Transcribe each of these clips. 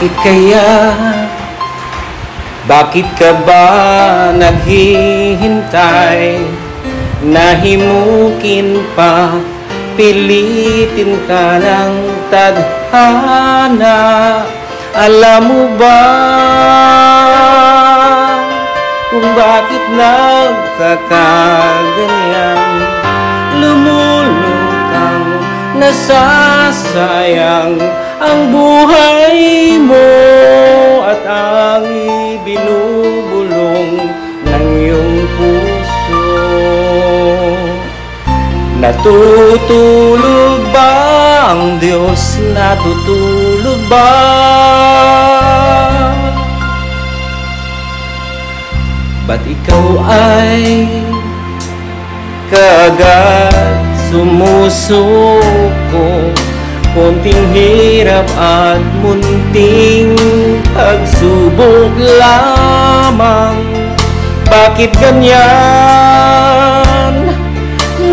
Bakit kaya? Bakit ka ba naghihintay? Nahimukin pa, pilitin ka ng tadhana. Alam mo ba kung bakit nagkakaganyan? Lumulutang, nasasayang ang buhay mo at ang ibinubulong ng iyong puso. Natutulog ba ang Diyos? Natutulog ba? Ba't ikaw ay kaagad sumusuko? Konting hirap at munting pagsubok lamang. Bakit ganyan?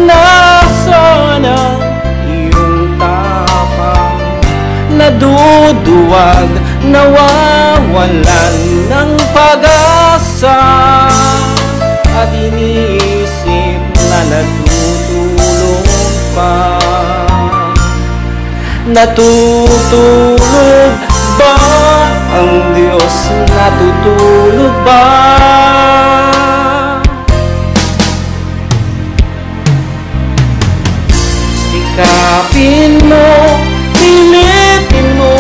Nasaan ang iyong tapang? Naduduwag, nawawalan ng pag-asa, at iniisip na natutulog pa. Natutulog ba ang Diyos? Natutulog ba? Sikapin mo, pilitin mo,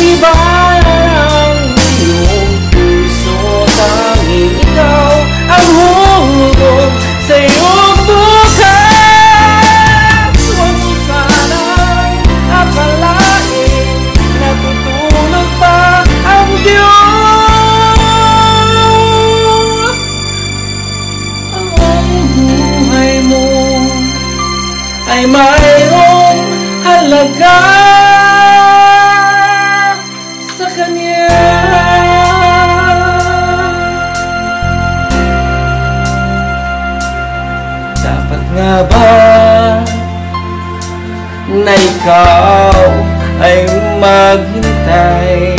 tibayan ang iyong puso. Tanging ikaw ang humugog sa iyong bukas. Huwag mo sanang akalain, natutulog pa ang Diyos. Ang buhay mo ay mayroong halaga sa Kanya. Dapat nga ba na ikaw ay maghintay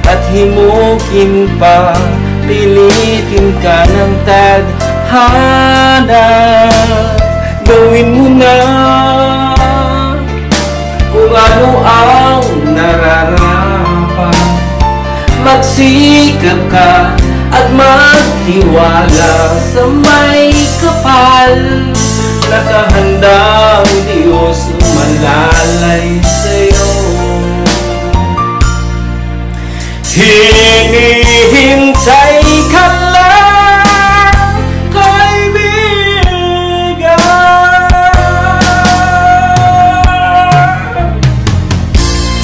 at himukin pa, pilitin ka ng tadhana? Gawin mo na kung ano ang nararapat. Magsikap ka at magtiwala sa may kapal. Nakahandang Diyos malalay sa'yo. Hinihintay ka lang, kaibigan.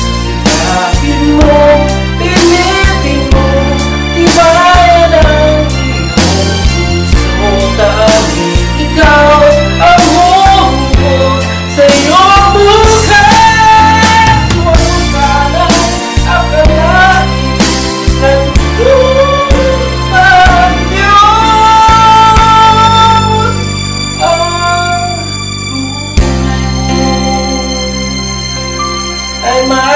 Sikapin mo, pilitin mo, tibayan ang iyong puso. Tanging ikaw ang humugog sa iyong bukas. Huwag mo sanang akalain, natutulog pa ang Diyos. Ang buhay mo ay